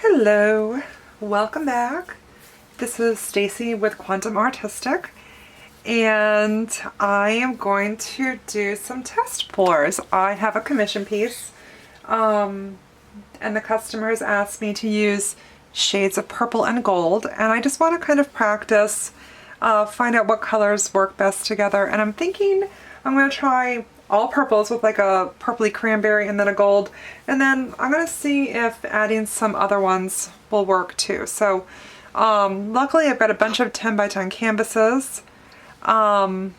Hello, welcome back. This is Stacy with Quantum Artistic, and I am going to do some test pours. I have a commission piece, and the customers asked me to use shades of purple and gold, and I just want to kind of practice, find out what colors work best together, and I'm thinking I'm going to try all purples with like a purpley cranberry and then a gold, and then I'm going to see if adding some other ones will work too. So luckily I've got a bunch of 10 by 10 canvases, and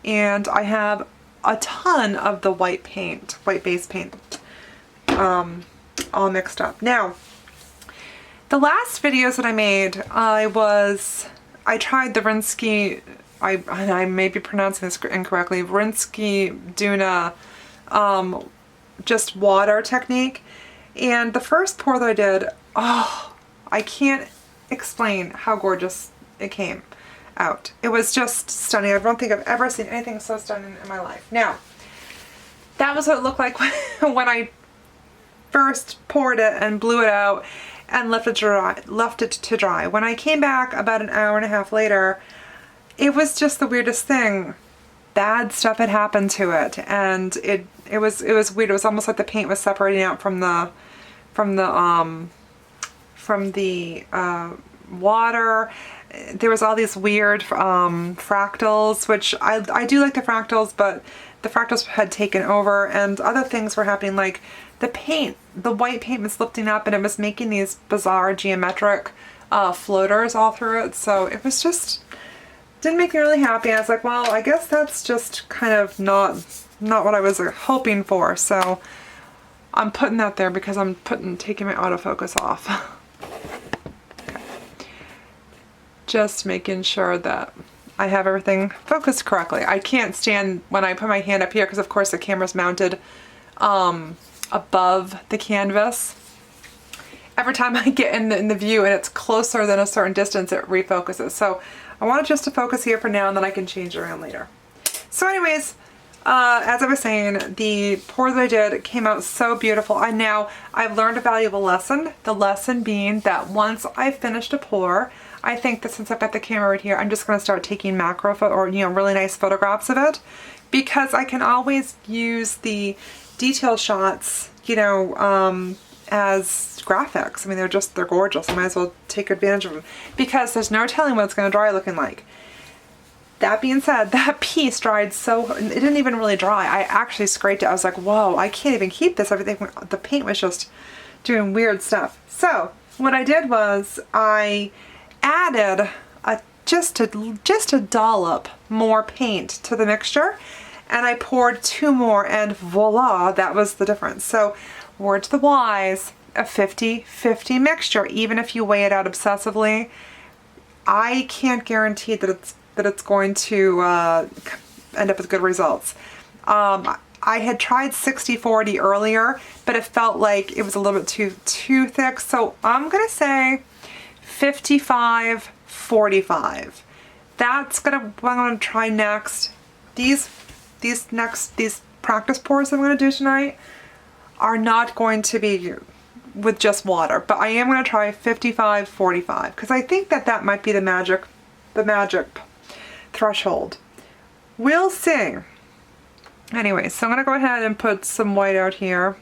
I have a ton of the white paint, white base paint, all mixed up. Now, the last videos that I made, I tried the Rinsky, I may be pronouncing this incorrectly, Rinsky Duna just water technique. And the first pour that I did, oh, I can't explain how gorgeous it came out. It was just stunning. I don't think I've ever seen anything so stunning in my life. Now, that was what it looked like when I first poured it and blew it out and left it to dry. When I came back about an hour and a half later, it was just the weirdest thing. Bad stuff had happened to it, and it was weird. It was almost like the paint was separating out from the water. There was all these weird fractals, which I do like the fractals, but the fractals had taken over, and other things were happening, like the paint, the white paint was lifting up and it was making these bizarre geometric floaters all through it. So it was just, didn't make me really happy. I was like, well, I guess that's just kind of not what I was hoping for. So I'm putting that there because I'm taking my autofocus off. Okay. Just making sure that I have everything focused correctly. I can't stand when I put my hand up here because of course the camera's mounted above the canvas. Every time I get in the view and it's closer than a certain distance, it refocuses. So I want it just to focus here for now, and then I can change it around later. So anyways, as I was saying, the pour that I did came out so beautiful. I've learned a valuable lesson. The lesson being that once I finished a pour, I think that since I've got the camera right here, I'm just going to start taking macro or really nice photographs of it, because I can always use the detail shots, as graphics. I mean, they're gorgeous. I might as well take advantage of them because there's no telling what it's going to dry looking like. That being said, that piece dried so, it didn't even really dry. I actually scraped it. I was like, whoa, I can't even keep this. Everything, the paint was just doing weird stuff. So what I did was I added just a dollop more paint to the mixture, and I poured 2 more, and voila, that was the difference. So word to the wise, a 50-50 mixture, even if you weigh it out obsessively, I can't guarantee that it's going to end up with good results. I had tried 60-40 earlier, but it felt like it was a little bit too thick, so I'm gonna say 55-45. That's what I'm gonna try next. These practice pours I'm gonna do tonight are not going to be with just water, but I am going to try 55-45 because I think that might be the magic threshold. We'll see. Anyway, so I'm going to go ahead and put some white out here.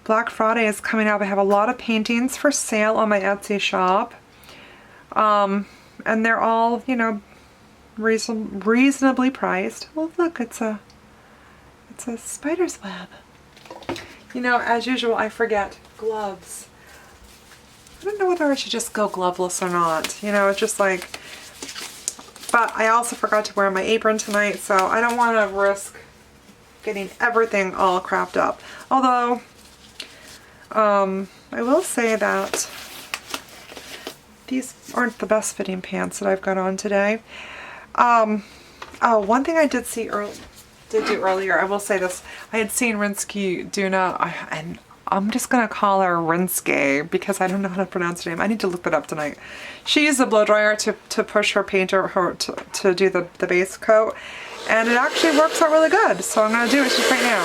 Black Friday is coming up. I have a lot of paintings for sale on my Etsy shop, and they're all, reasonably priced. Well, look, it's a spider's web. As usual, I forget gloves. I don't know whether I should just go gloveless or not. It's just like, but I also forgot to wear my apron tonight, so I don't want to risk getting everything all crapped up. Although, I will say that these aren't the best fitting pants that I've got on today. Oh, one thing I did do earlier, I will say this, I had seen Rinsky Duna, and I'm just gonna call her Rinsky because I don't know how to pronounce her name. I need to look that up tonight. She used a blow dryer to push her paint to do the base coat, and it actually works out really good. So I'm gonna do it just right now.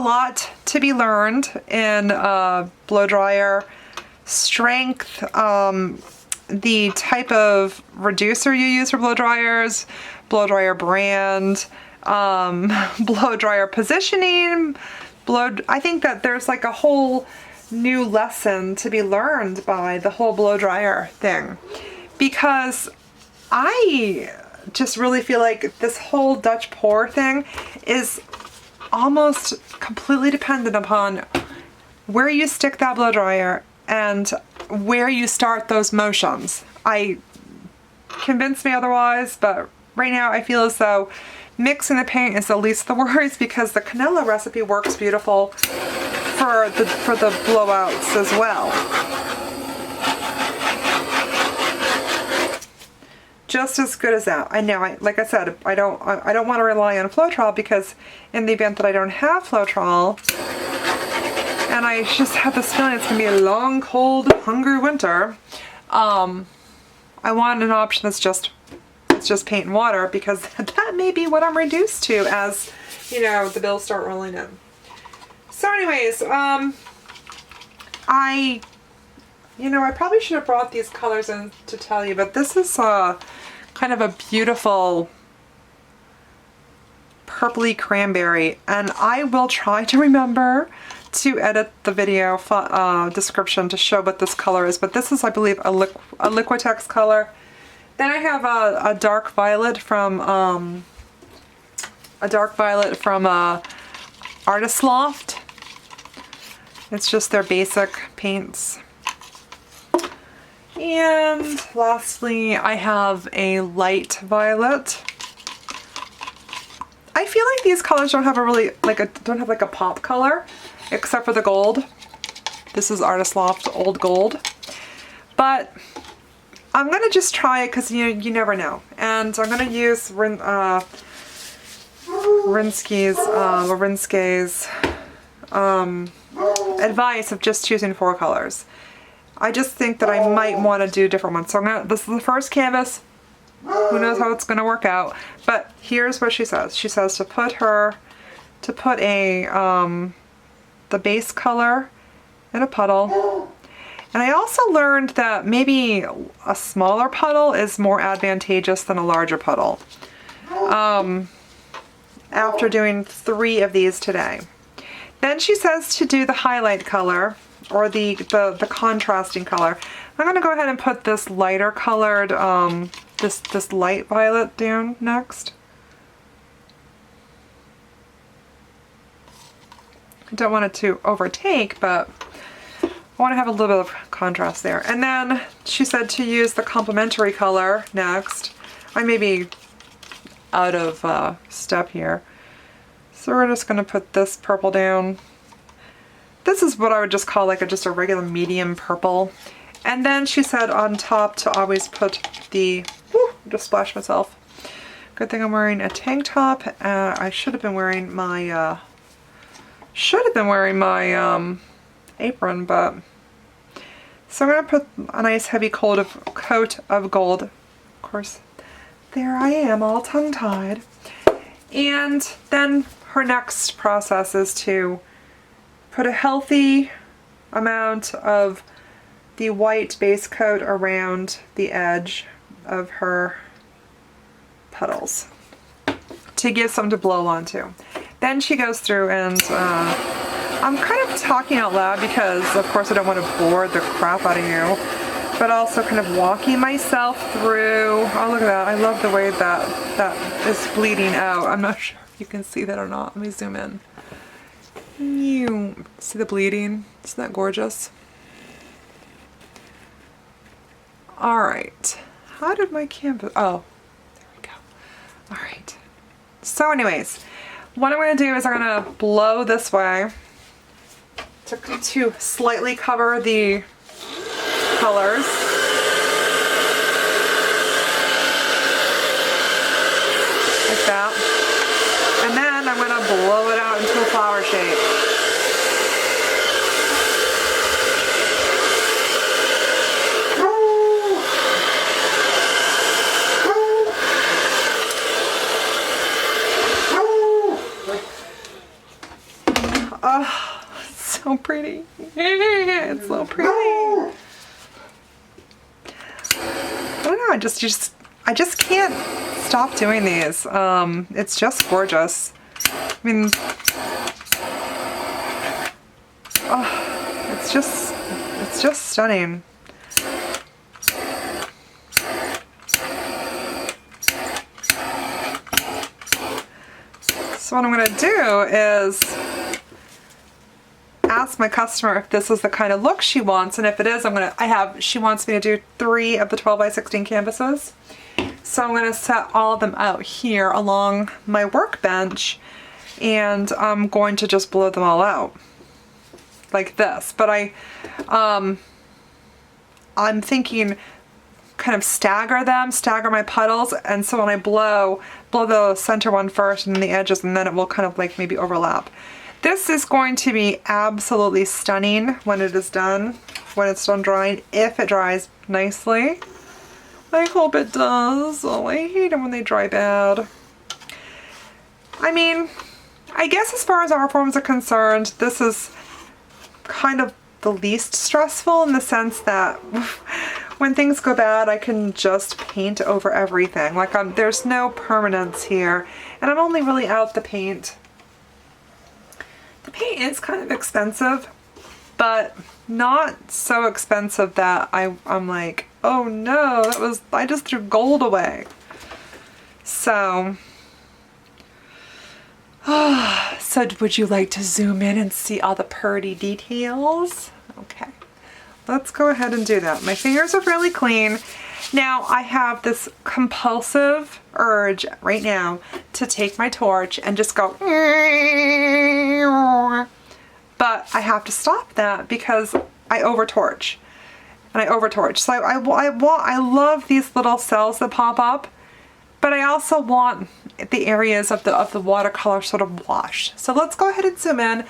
lot to be learned in blow dryer strength, the type of reducer you use for blow dryers, blow dryer brand, blow dryer positioning, I think that there's like a whole new lesson to be learned by the whole blow dryer thing, because I just really feel like this whole Dutch pour thing is almost completely dependent upon where you stick that blow dryer and where you start those motions. Convinced me otherwise, but right now I feel as though mixing the paint is the least of the worries, because the Canelo recipe works beautiful for the blowouts as well. Just as good as that. I know, like I said, I don't want to rely on Floetrol, because in the event that I don't have Floetrol, and I just have this feeling it's going to be a long, cold, hungry winter, I want an option that's just paint and water, because that may be what I'm reduced to as, you know, the bills start rolling in. So anyways, I probably should have brought these colors in to tell you, but this is kind of a beautiful purpley cranberry, and I will try to remember to edit the video description to show what this color is, but this is, I believe, a Liquitex color. Then I have a dark violet from Artist Loft. It's just their basic paints. And lastly, I have a light violet. I feel like these colors don't have a pop color, except for the gold. This is Artist Loft Old Gold. But I'm going to just try it, because you never know. And I'm going to use Rinsky's advice of just choosing 4 colors. I just think that I might want to do different ones. So this is the first canvas. Who knows how it's going to work out. But here's what she says. She says to put the base color in a puddle. And I also learned that maybe a smaller puddle is more advantageous than a larger puddle. After doing 3 of these today. Then she says to do the highlight color, or the contrasting color. I'm going to go ahead and put this lighter colored, this light violet down next. I don't want it to overtake, but I want to have a little bit of contrast there. And then she said to use the complementary color next. I may be out of step here. So we're just going to put this purple down. This is what I would just call like just a regular medium purple. And then she said on top to always put the, just splashed myself. Good thing I'm wearing a tank top. I should have been wearing my, apron, but. So I'm going to put a nice heavy coat of gold. Of course, there I am, all tongue-tied. And then her next process is to put a healthy amount of the white base coat around the edge of her petals to give some to blow onto. Then she goes through and I'm kind of talking out loud because of course I don't want to bore the crap out of you, but also kind of walking myself through. Oh, look at that. I love the way that is bleeding out. I'm not sure if you can see that or not. Let me zoom in. You see the bleeding? Isn't that gorgeous? All right. How did my canvas? Oh, there we go. All right. So anyways, what I'm going to do is I'm going to blow this way to slightly cover the colors. Like that. And then I'm going to blow it out into a flower shape. Oh, it's so pretty. It's so pretty. I don't know, I just can't stop doing these. It's just gorgeous. I mean, oh, it's just stunning. So what I'm gonna do is ask my customer if this is the kind of look she wants, and if it is, she wants me to do 3 of the 12 by 16 canvases. So I'm gonna set all of them out here along my workbench, and I'm going to just blow them all out like this. But I'm thinking kind of stagger my puddles, and so when I blow the center one first and then the edges, and then it will kind of like maybe overlap. This is going to be absolutely stunning when it is done, when it's done drying, if it dries nicely. I hope it does. Oh, I hate them when they dry bad. I mean, I guess as far as art forms are concerned, this is kind of the least stressful, in the sense that when things go bad, I can just paint over everything. Like there's no permanence here, and I'm only really out the paint. The paint is kind of expensive, but not so expensive that I'm like, oh no, I just threw gold away. So, so would you like to zoom in and see all the pretty details? Okay, let's go ahead and do that. My fingers are really clean. Now I have this compulsive urge right now to take my torch and just go, but I have to stop that because I overtorch. So I love these little cells that pop up, but I also want the areas of the watercolor sort of wash. So let's go ahead and zoom in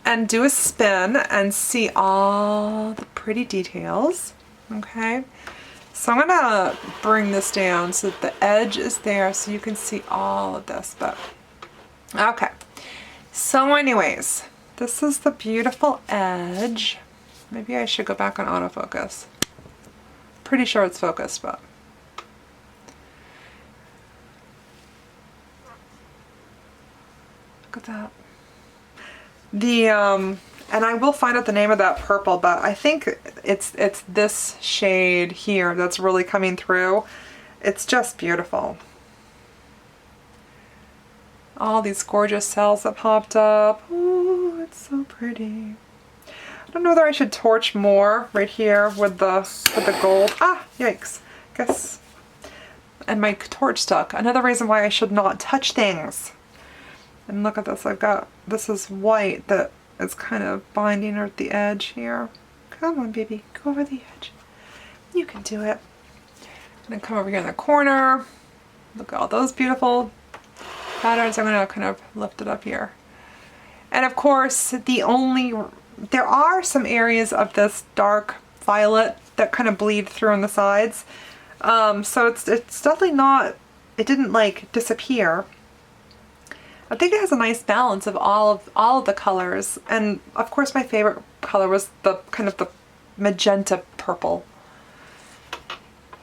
and do a spin and see all the pretty details. Okay. So I'm gonna bring this down so that the edge is there so you can see all of this, but okay. So anyways, this is the beautiful edge. Maybe I should go back on autofocus. Pretty sure it's focused, but. Look at that. And I will find out the name of that purple, but I think it's this shade here that's really coming through. It's just beautiful. All these gorgeous cells that popped up. Ooh, it's so pretty. I don't know whether I should torch more right here with the gold. Ah, yikes. Guess. And my torch stuck. Another reason why I should not touch things. And look at this. This is white that is kind of binding her at the edge here. Come on, baby. Go over the edge. You can do it. I'm going to come over here in the corner. Look at all those beautiful patterns. I'm going to kind of lift it up here. And of course, there are some areas of this dark violet that kind of bleed through on the sides. So it's definitely not, it didn't like disappear. I think it has a nice balance of all of the colors, and of course my favorite color was the kind of the magenta purple.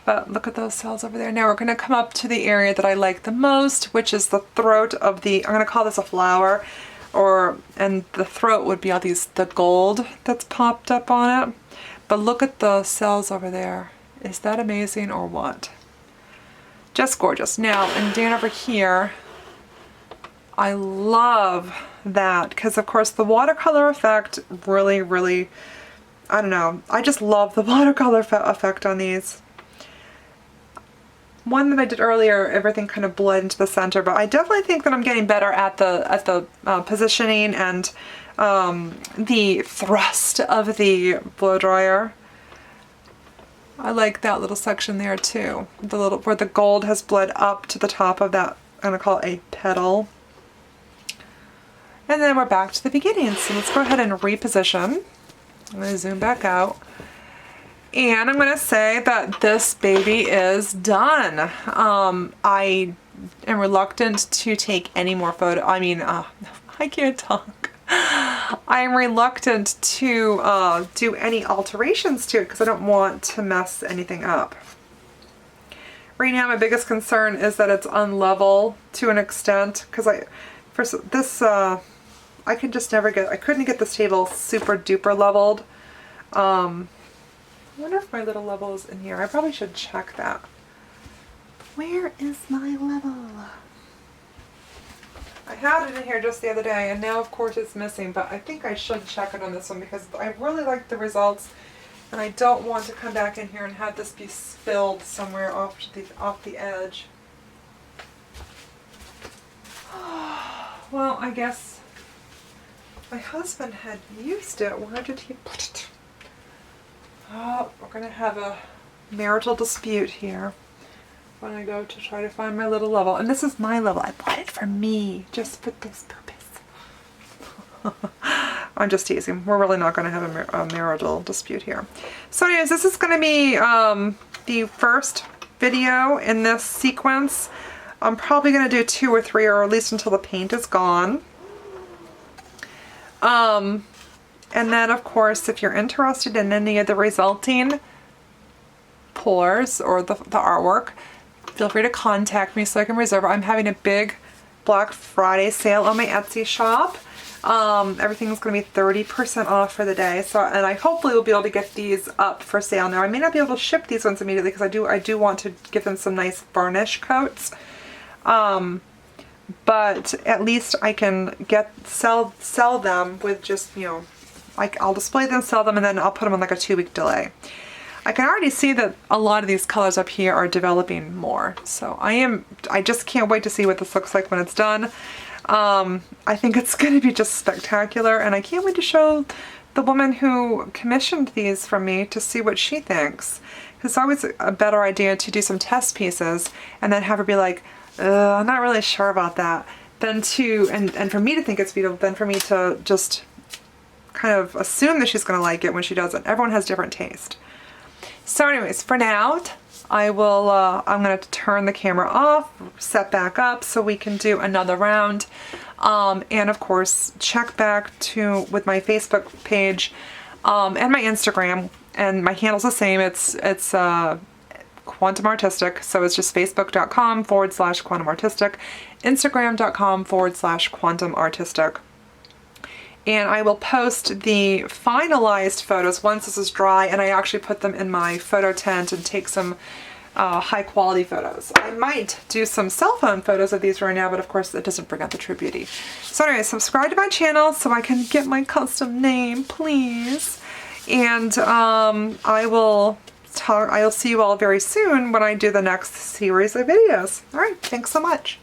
But look at those cells over there. Now we're going to come up to the area that I like the most, which is the throat of the, I'm going to call this a flower, and the throat would be all the gold that's popped up on it. But look at the cells over there. Is that amazing or what? Just gorgeous. Now, and down over here, I love that because of course the watercolor effect really, I don't know, I just love the watercolor effect on these. One that I did earlier, everything kind of bled into the center, but I definitely think that I'm getting better at the positioning and the thrust of the blow dryer. I like that little section there too, where the gold has bled up to the top of that, I'm gonna call it a petal. And then we're back to the beginning. So let's go ahead and reposition. I'm going to zoom back out. And I'm going to say that this baby is done. I am reluctant to take any more photo. I mean, I can't talk. I'm reluctant to do any alterations to it because I don't want to mess anything up. Right now my biggest concern is that it's unlevel to an extent because I could just never I couldn't get this table super duper leveled. I wonder if my little level is in here. I probably should check that. Where is my level? I had it in here just the other day and now of course it's missing, but I think I should check it on this one because I really like the results and I don't want to come back in here and have this be spilled somewhere off the edge. Well, I guess my husband had used it. Where did he put it? Oh, we're going to have a marital dispute here when I go to try to find my little level. And this is my level. I bought it for me, just for this purpose. I'm just teasing. We're really not going to have a marital dispute here. So anyways, this is going to be the first video in this sequence. I'm probably going to do 2 or 3, or at least until the paint is gone. And then of course, if you're interested in any of the resulting pours or the artwork, feel free to contact me so I can reserve it. I'm having a big Black Friday sale on my Etsy shop. Everything's going to be 30% off for the day. So, and I hopefully will be able to get these up for sale now. I may not be able to ship these ones immediately because I do want to give them some nice varnish coats. But at least I can sell them with just, you know, like I'll display them, sell them, and then I'll put them on like a 2-week delay. I can already see that a lot of these colors up here are developing more. So I just can't wait to see what this looks like when it's done. I think it's going to be just spectacular, and I can't wait to show the woman who commissioned these from me to see what she thinks. It's always a better idea to do some test pieces and then have her be like, I'm not really sure about that, than to, and for me to think it's beautiful, than for me to just kind of assume that she's going to like it when she doesn't. Everyone has different taste. So anyways, for now, I'm going to turn the camera off, set back up so we can do another round. And of course, check back with my Facebook page and my Instagram, and my handle's the same. It's Quantum Artistic, so it's just facebook.com/Quantum Artistic, instagram.com/Quantum Artistic. And I will post the finalized photos once this is dry, and I actually put them in my photo tent and take some high quality photos. I might do some cell phone photos of these right now, but of course it doesn't bring out the true beauty. So anyway, subscribe to my channel so I can get my custom name, please. And I'll see you all very soon when I do the next series of videos. All right, thanks so much.